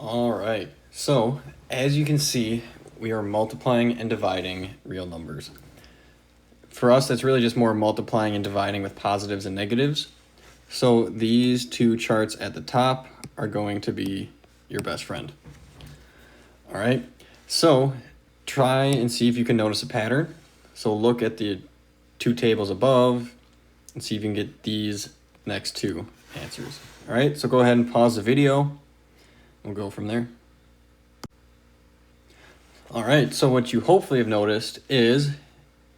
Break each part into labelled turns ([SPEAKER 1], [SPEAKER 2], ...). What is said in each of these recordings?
[SPEAKER 1] All right, so as you can see, we are multiplying and dividing real numbers. For us, that's really just more multiplying and dividing with positives and negatives. So these two charts at the top are going to be your best friend. All right, so try and see if you can notice a pattern. So look at the two tables above and see if you can get these next two answers. All right, so go ahead and pause the video. We'll go from there. All right, so what you hopefully have noticed is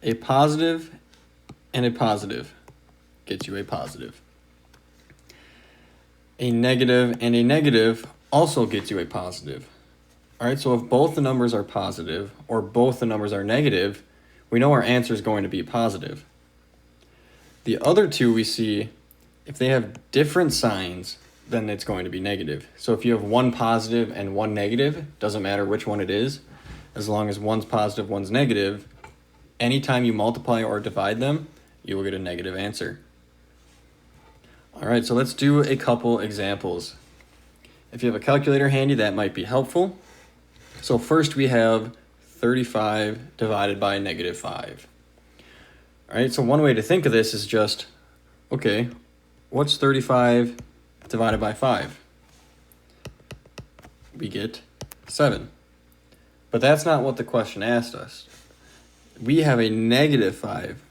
[SPEAKER 1] a positive and a positive gets you a positive. A negative and a negative also gets you a positive. All right, so if both the numbers are positive or both the numbers are negative, we know our answer is going to be positive. The other two we see, if they have different signs, then it's going to be negative. So if you have one positive and one negative, doesn't matter which one it is, as long as one's positive, one's negative, anytime you multiply or divide them, you will get a negative answer. All right, so let's do a couple examples. If you have a calculator handy, that might be helpful. So first we have 35 divided by negative 5. All right, so one way to think of this is just, okay, what's 35 divided by 5? We get 7. But that's not what the question asked us. We have a negative 5.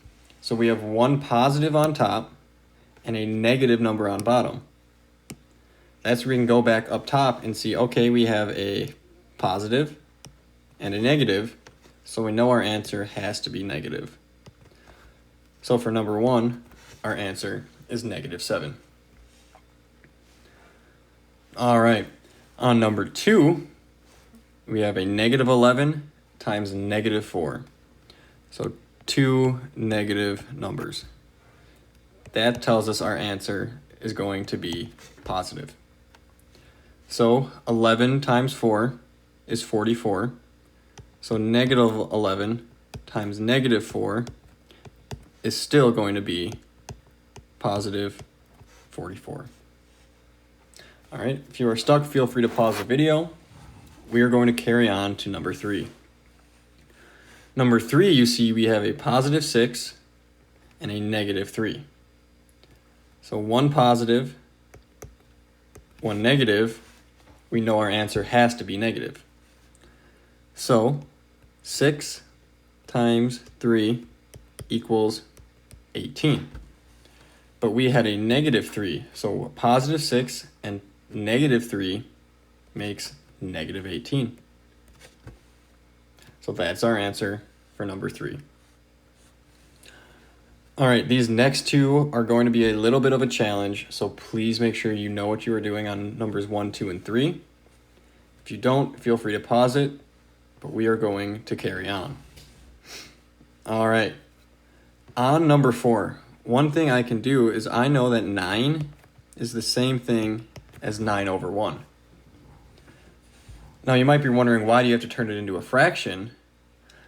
[SPEAKER 1] So we have one positive on top and a negative number on bottom. That's where we can go back up top and see, okay, we have a positive and a negative, so we know our answer has to be negative. So for number 1, our answer is negative 7. All right, on number 2, we have a negative 11 times negative 4. So 2 negative numbers. That tells us our answer is going to be positive. So 11 times 4 is 44. So negative 11 times negative 4 is still going to be positive 44. All right, if you are stuck, feel free to pause the video. We are going to carry on to number 3. Number 3, you see we have a positive 6 and a negative 3. So one positive, one negative, we know our answer has to be negative. So 6 times 3 equals 18. But we had a negative 3, so positive 6 and negative 3 makes negative 18. So that's our answer for number 3. All right, these next two are going to be a little bit of a challenge, so please make sure you know what you are doing on numbers 1, 2, and 3. If you don't, feel free to pause it, but we are going to carry on. All right, on number 4, one thing I can do is I know that 9 is the same thing as 9 over 1. Now you might be wondering, why do you have to turn it into a fraction?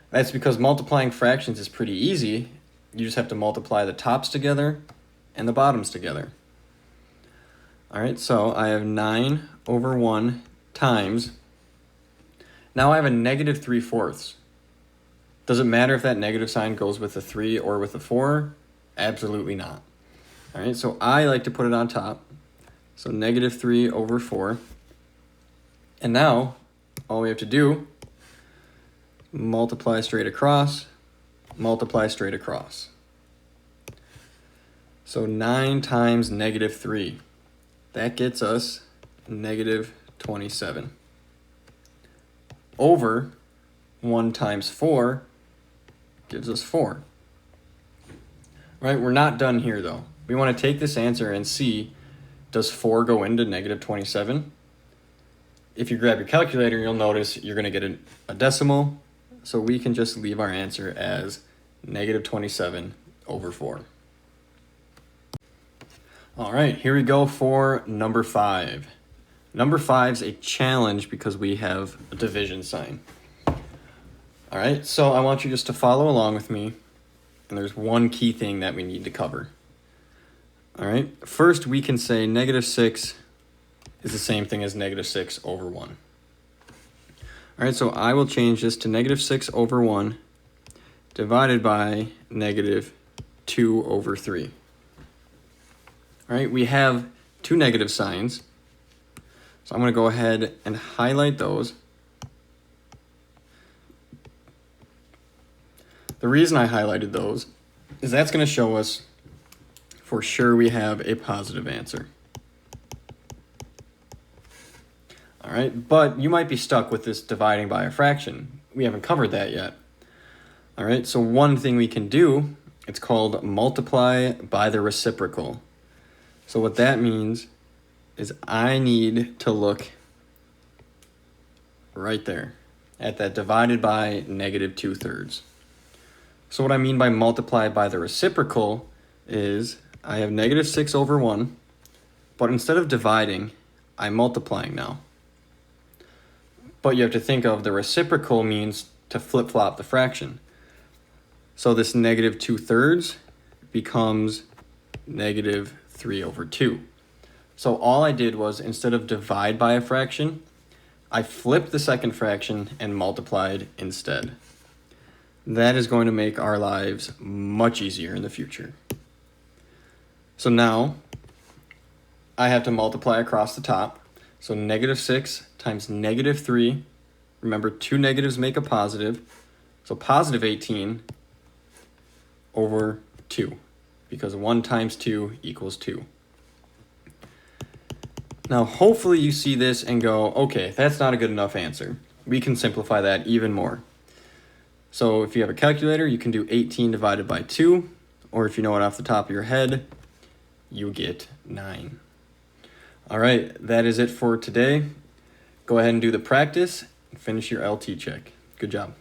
[SPEAKER 1] That's because multiplying fractions is pretty easy. You just have to multiply the tops together and the bottoms together. All right, so I have 9 over 1 times. Now I have a negative 3/4. Does it matter if that negative sign goes with a 3 or with a 4? Absolutely not. All right, so I like to put it on top. So negative 3 over 4. And now all we have to do, multiply straight across, multiply straight across. So 9 times negative 3. That gets us negative 27. Over 1 times 4 gives us 4. Right, we're not done here though. We want to take this answer and see, does 4 go into negative 27? If you grab your calculator, you'll notice you're going to get a decimal, so we can just leave our answer as negative 27 over 4. All right, here we go for number 5. Number 5 is a challenge because we have a division sign. All right, so I want you just to follow along with me, and there's one key thing that we need to cover. All right, first we can say negative 6 is the same thing as negative 6 over 1. All right, so I will change this to negative 6 over 1 divided by negative 2 over 3. All right, we have two negative signs. So I'm going to go ahead and highlight those. The reason I highlighted those is that's going to show us for sure we have a positive answer. All right, but you might be stuck with this dividing by a fraction. We haven't covered that yet. All right, so one thing we can do, it's called multiply by the reciprocal. So what that means is I need to look right there at that divided by negative 2/3. So what I mean by multiply by the reciprocal is I have negative 6 over 1, but instead of dividing, I'm multiplying now. But you have to think of the reciprocal means to flip-flop the fraction. So this negative 2/3 becomes negative 3 over 2. So all I did was, instead of divide by a fraction, I flipped the second fraction and multiplied instead. That is going to make our lives much easier in the future. So now I have to multiply across the top. So negative 6 times negative 3. Remember, two negatives make a positive. So positive 18 over 2, because 1 times 2 equals 2. Now, hopefully you see this and go, okay, that's not a good enough answer. We can simplify that even more. So if you have a calculator, you can do 18 divided by 2, or if you know it off the top of your head, you get 9. All right, that is it for today. Go ahead and do the practice and finish your LT check. Good job.